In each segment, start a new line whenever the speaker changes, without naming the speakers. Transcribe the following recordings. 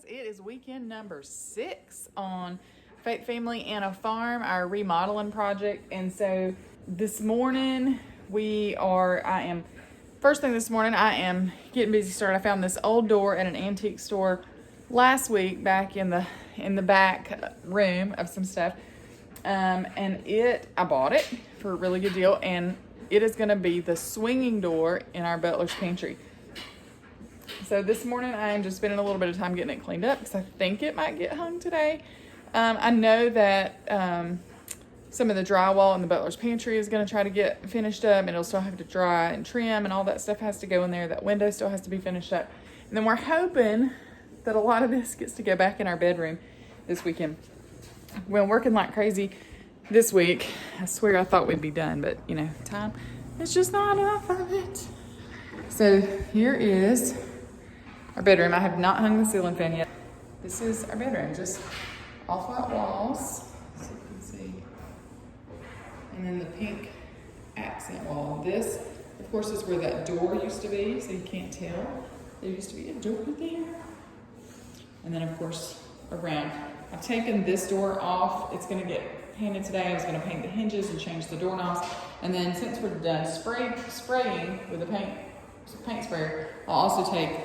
It is weekend number 6 on Faith, Family, and a Farm, our remodeling project. And so this morning first thing this morning, I am getting busy started. I found this old door at an antique store last week back in the back room of some stuff. And I bought it for a really good deal, and it is going to be the swinging door in our butler's pantry. So this morning I am just spending a little bit of time getting it cleaned up because I think it might get hung today. I know that some of the drywall in the butler's pantry is going to try to get finished up, and it'll still have to dry and trim, and all that stuff has to go in there. That window still has to be finished up. And then we're hoping that a lot of this gets to go back in our bedroom this weekend. We're working like crazy this week. I swear I thought we'd be done, but time, it's just not enough of it. So here is our bedroom. I have not hung the ceiling fan yet. This is our bedroom, just off-white walls, so you can see. And then the pink accent wall. This, of course, is where that door used to be, so you can't tell. There used to be a door there. And then, of course, around. I've taken this door off. It's going to get painted today. I was going to paint the hinges and change the doorknobs. And then since we're done spraying with the paint sprayer, I'll also take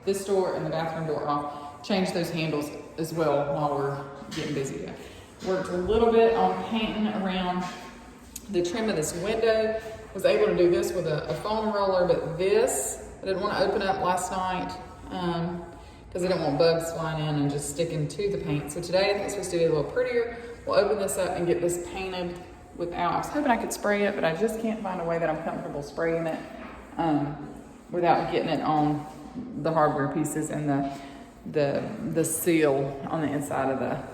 this door and the bathroom door off, change those handles as well while we're getting busy. Worked a little bit on painting around the trim of this window. Was able to do this with a foam roller, but this I didn't want to open up last night because I didn't want bugs flying in and just sticking to the paint. So today I think it's supposed to be a little prettier. We'll open this up and get this painted without. I was hoping I could spray it, but I just can't find a way that I'm comfortable spraying it without getting it on the hardware pieces and the seal on the inside of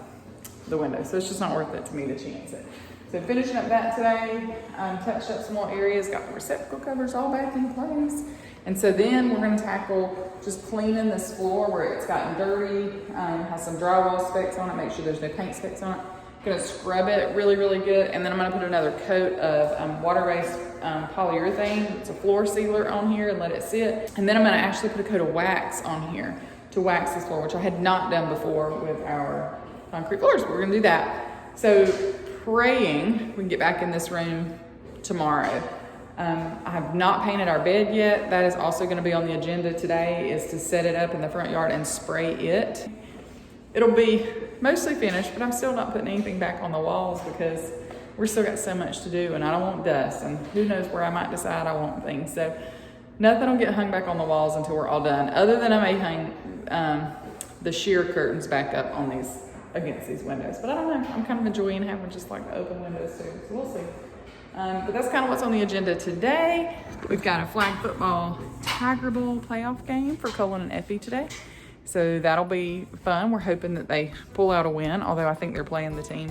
the window. So it's just not worth it to me to chance it. So finishing up that today, touched up some more areas, got the receptacle covers all back in place. And so then we're gonna tackle just cleaning this floor where it's gotten dirty, has some drywall specks on it, make sure there's no paint specks on it. Gonna scrub it really, really good. And then I'm gonna put another coat of water-based polyurethane. It's a floor sealer on here and let it sit. And then I'm gonna actually put a coat of wax on here to wax this floor, which I had not done before with our concrete floors, but we're gonna do that. So praying we can get back in this room tomorrow. I have not painted our bed yet. That is also gonna be on the agenda today, is to set it up in the front yard and spray it. It'll be mostly finished, but I'm still not putting anything back on the walls because we're still got so much to do, and I don't want dust, and who knows where I might decide I want things. So nothing will get hung back on the walls until we're all done, other than I may hang the sheer curtains back up on these, against these windows. But I don't know, I'm kind of enjoying having just like the open windows too, so we'll see. But that's kind of what's on the agenda today. We've got a flag football Tiger Bowl playoff game for Cullen and Effie today. So that'll be fun. We're hoping that they pull out a win, although I think they're playing the team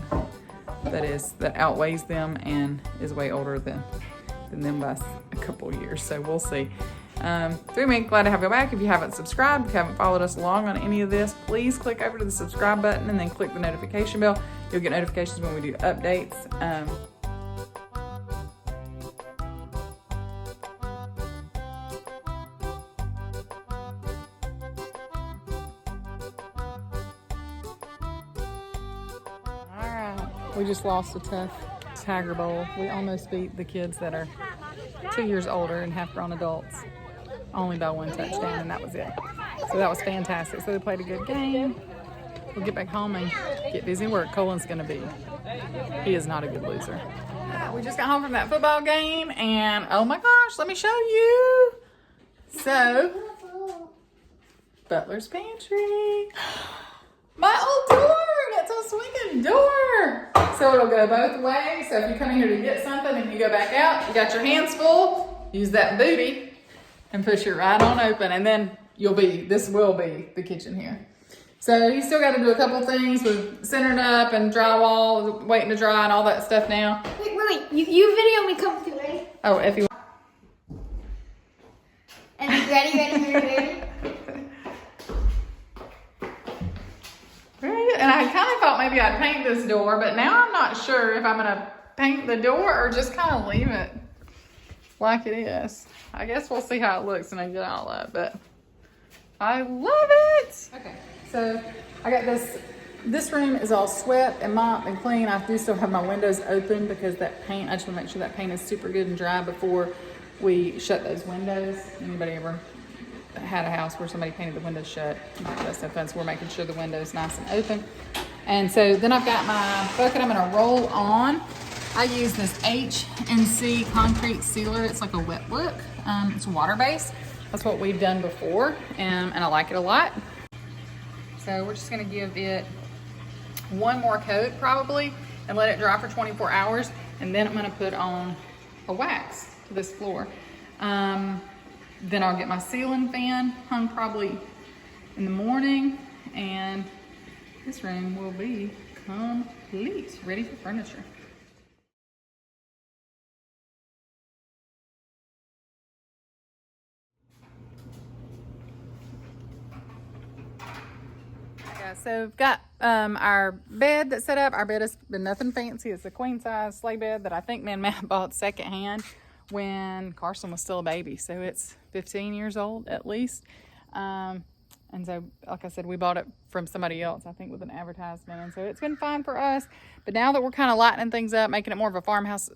that outweighs them and is way older than them by a couple years. So we'll see. Glad to have you back. If you haven't subscribed, if you haven't followed us along on any of this, please click over to the subscribe button and then click the notification bell. You'll get notifications when we do updates. We just lost a tough Tiger Bowl. We almost beat the kids that are 2 years older and half-grown adults, only by 1 touchdown, and that was it. So that was fantastic. So they played a good game. We'll get back home and get busy work. Colin's he is not a good loser. We just got home from that football game, and oh my gosh, let me show you. So, Butler's Pantry. My old door, that's a swinging door. So it'll go both ways. So if you come in here to get something and you go back out, you got your hands full, use that booty and push it right on open. And then this will be the kitchen here. So you still got to do a couple things with centering up and drywall, waiting to dry and all that stuff now.
Wait, you video me come through, ready?
Oh, Effie.
And ready?
And I kind of thought maybe I'd paint this door, but now I'm not sure if I'm going to paint the door or just kind of leave it like it is. I guess we'll see how it looks when I get all up, but I love it. Okay, So I got this room is all swept and mopped and clean. I do still have my windows open because that paint, I just want to make sure that paint is super good and dry before we shut those windows. Anybody ever had a house where somebody painted the windows shut? That's no fun. So we're making sure the window's nice and open. And so then I've got my bucket I'm gonna roll on. I use this H&C Concrete Sealer. It's like a wet look. It's water-based. That's what we've done before, and I like it a lot. So we're just gonna give it one more coat probably and let it dry for 24 hours. And then I'm gonna put on a wax to this floor. Then I'll get my ceiling fan hung probably in the morning, and this room will be complete, ready for furniture. Yeah, so we've got our bed that's set up. Our bed has been nothing fancy. It's a queen size sleigh bed that I think me and Matt bought secondhand when Carson was still a baby. So it's 15 years old at least. And so, like I said, we bought it from somebody else, I think with an advertisement. And so it's been fine for us. But now that we're kind of lightening things up, making it more of a farmhouse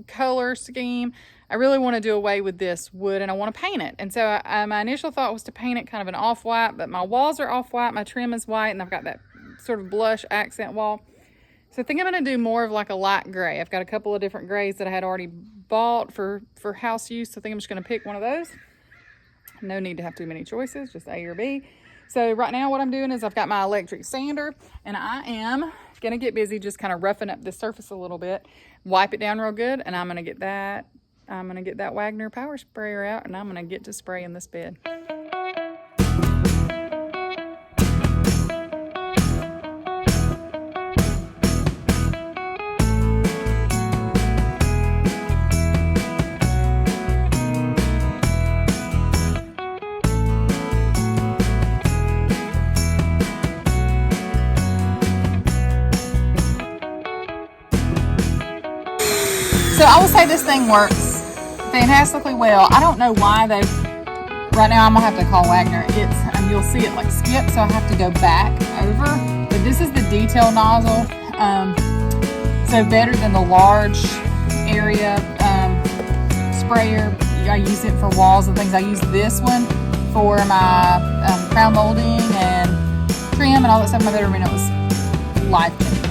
color scheme, I really want to do away with this wood and I want to paint it. And so my initial thought was to paint it kind of an off-white, but my walls are off-white, my trim is white, and I've got that sort of blush accent wall. So I think I'm going to do more of like a light gray. I've got a couple of different grays that I had already bought for house use. So I think I'm just going to pick one of those. No need to have too many choices, just A or B. So right now what I'm doing is I've got my electric sander, and I am going to get busy just kind of roughing up this surface a little bit, wipe it down real good, and I'm going to get that Wagner power sprayer out, and I'm going to get to spraying this bed. So I would say this thing works fantastically well. I don't know why right now I'm gonna have to call Wagner. It's, you'll see it like skip, so I have to go back over. But this is the detail nozzle. So better than the large area sprayer. I use it for walls and things. I use this one for my crown molding and trim and all that stuff. My better it was life-changing.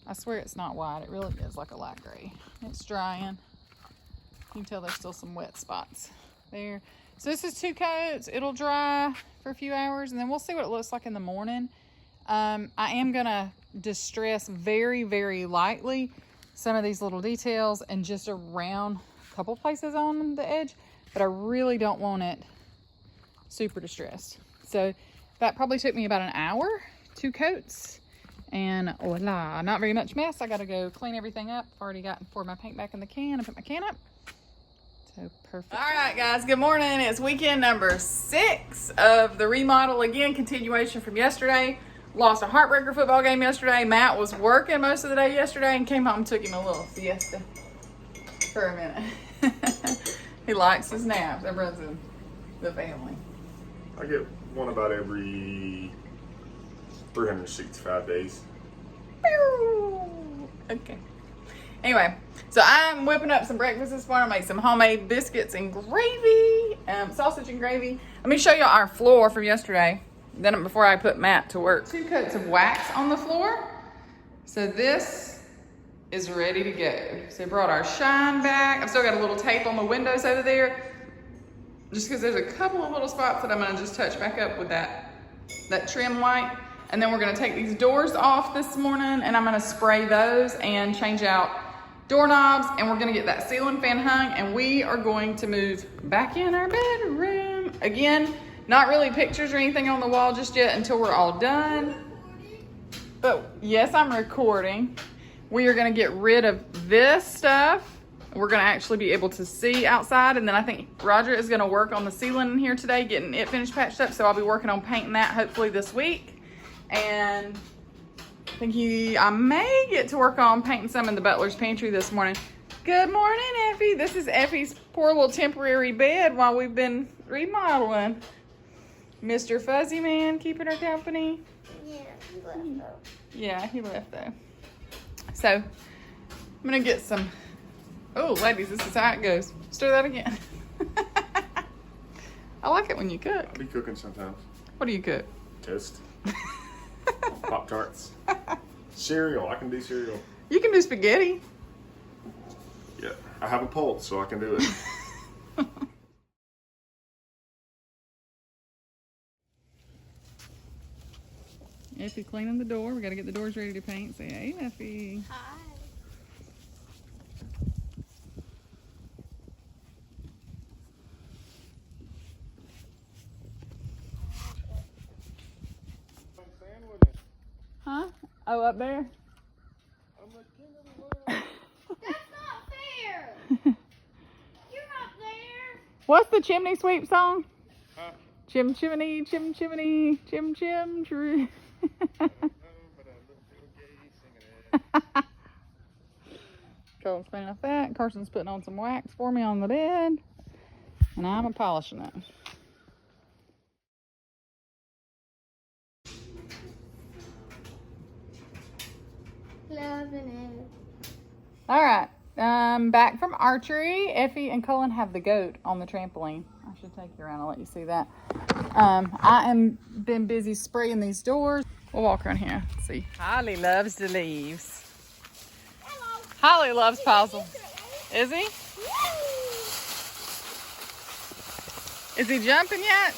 I swear it's not white. It really is like a light gray. It's drying. You can tell there's still some wet spots there. So this is 2 coats. It'll dry for a few hours, and then we'll see what it looks like in the morning. I am gonna distress very, very lightly some of these little details and just around a couple places on the edge, but I really don't want it super distressed. So that probably took me about an hour, 2 coats. And voila, not very much mess. I gotta go clean everything up. I've already poured my paint back in the can and put my can up. So perfect. All right, guys, good morning. It's weekend number 6 of the remodel. Again, continuation from yesterday. Lost a heartbreaker football game yesterday. Matt was working most of the day yesterday and came home and took him a little siesta for a minute. He likes his naps. That runs in the family.
I get one about every 365 days.
Okay. Anyway, so I'm whipping up some breakfast this morning. I'll make some homemade biscuits and gravy, sausage and gravy. Let me show you our floor from yesterday. Then before I put Matt to work. 2 coats of wax on the floor. So this is ready to go. So we brought our shine back. I've still got a little tape on the windows over there, just because there's a couple of little spots that I'm gonna just touch back up with that trim white. And then we're gonna take these doors off this morning, and I'm gonna spray those and change out doorknobs, and we're gonna get that ceiling fan hung, and we are going to move back in our bedroom. Again, not really pictures or anything on the wall just yet until we're all done. But yes, I'm recording. We are gonna get rid of this stuff We're gonna actually be able to see outside, and then I think Roger is gonna work on the ceiling in here today, getting it finished patched up. So I'll be working on painting that hopefully this week. And I think I may get to work on painting some in the butler's pantry this morning. Good morning, Effie. This is Effie's poor little temporary bed while we've been remodeling. Mr. Fuzzy Man keeping her company.
Yeah, he left though.
Yeah, he left though. So I'm gonna get some. Oh, ladies, this is how it goes. Let's do that again. I like it when you cook.
I'll be cooking sometimes.
What do you cook?
Toast. Pop-Tarts. Cereal. I can do cereal.
You can do spaghetti.
Yeah. I have a pulse, so I can do it.
Effie cleaning the door. We gotta get the doors ready to paint. Say, hey, Effie.
Hi.
Huh? Oh, up there?
That's not fair. You're not there.
What's the chimney sweep song?
Huh?
Chim chimney, chim chimney, chim chim tree. Colin's painting off that. Carson's putting on some wax for me on the bed. And I'm polishing it.
Loving it.
All right. Back from archery. Effie and Colin have the goat on the trampoline. I should take you around and let you see that. I am been busy spraying these doors. We'll walk around here. Let's see. Holly loves the leaves.
Hello.
Holly loves puzzles. Is he? Is he jumping yet?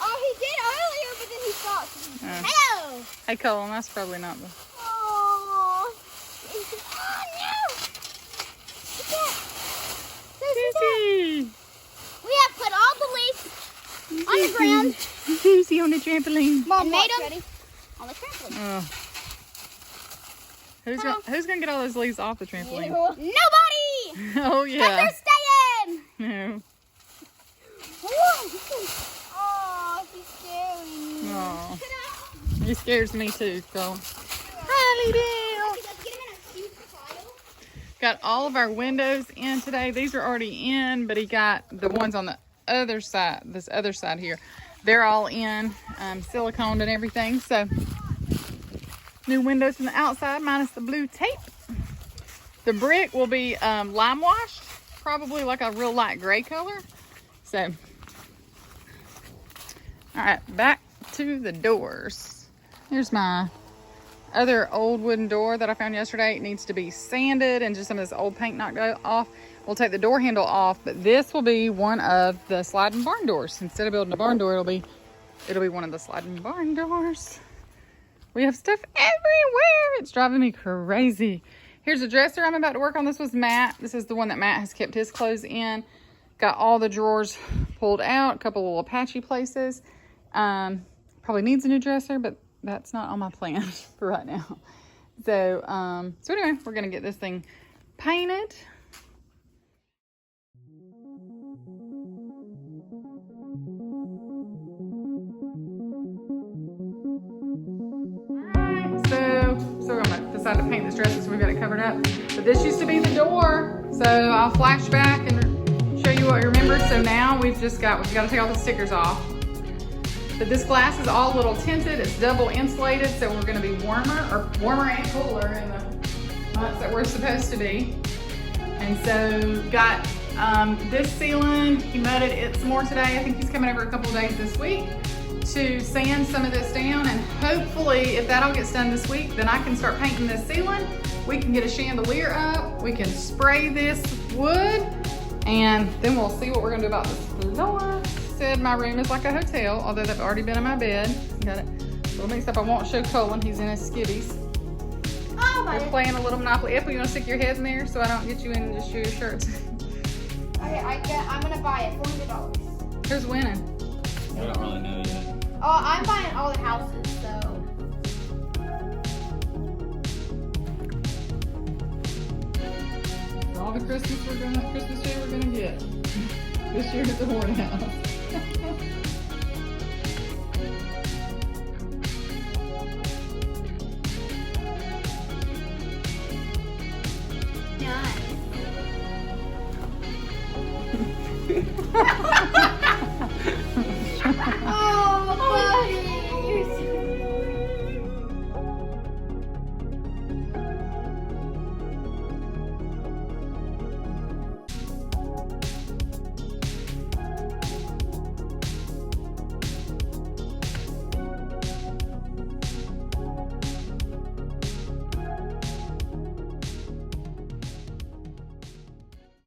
Oh, he did earlier, but then he stopped.
Oh.
Hello.
Hey, Colin, that's probably not the...
Oh. Oh, no.
Susie!
We have put all the leaves on the ground.
Susie on the trampoline.
Mom, made them on the trampoline.
Oh. Who's gonna get all those leaves off the trampoline?
Nobody!
Oh, yeah.
They're staying!
No.
Oh, she's scary.
Oh. He scares me too, Colin. Holly Dale! Got all of our windows in today. These are already in, but he got the ones on the other side, this other side here. They're all in, siliconed and everything. So, new windows from the outside minus the blue tape. The brick will be lime washed, probably like a real light gray color. So, all right, back to the doors. Here's my other old wooden door that I found yesterday. It needs to be sanded and just some of this old paint knocked off. We'll take the door handle off, but this will be one of the sliding barn doors. Instead of building a barn door, it'll be one of the sliding barn doors. We have stuff everywhere. It's driving me crazy. Here's a dresser I'm about to work on. This was Matt. This is the one that Matt has kept his clothes in. Got all the drawers pulled out, a couple little patchy places. Probably needs a new dresser, but that's not on my plan for right now. So anyway, we're gonna get this thing painted. Alright, so I'm gonna decide to paint this dresser, so we've got it covered up. But this used to be the door, so I'll flash back and show you what you remember. So now we've got to take all the stickers off. But this glass is all a little tinted. It's double insulated, so we're going to be warmer and cooler in the months that we're supposed to be. And so got this ceiling. He mudded it some more today. I think he's coming over a couple of days this week to sand some of this down. And hopefully, if that all gets done this week, then I can start painting this ceiling. We can get a chandelier up. We can spray this wood, and then we'll see what we're going to do about this floor. Said my room is like a hotel, although they've already been in my bed. Got it a little mixed up. I won't show Colin. He's in his skivvies.
Oh,
We're playing a little Monopoly. Apple, you want to stick your head in there so I don't get you in and just show your shirts?
Okay, I'm gonna buy it. $400.
Who's winning?
We don't really know yet.
Oh, I'm buying all the houses, so.
For all the Christmas tree we're gonna get this year at the Horn House.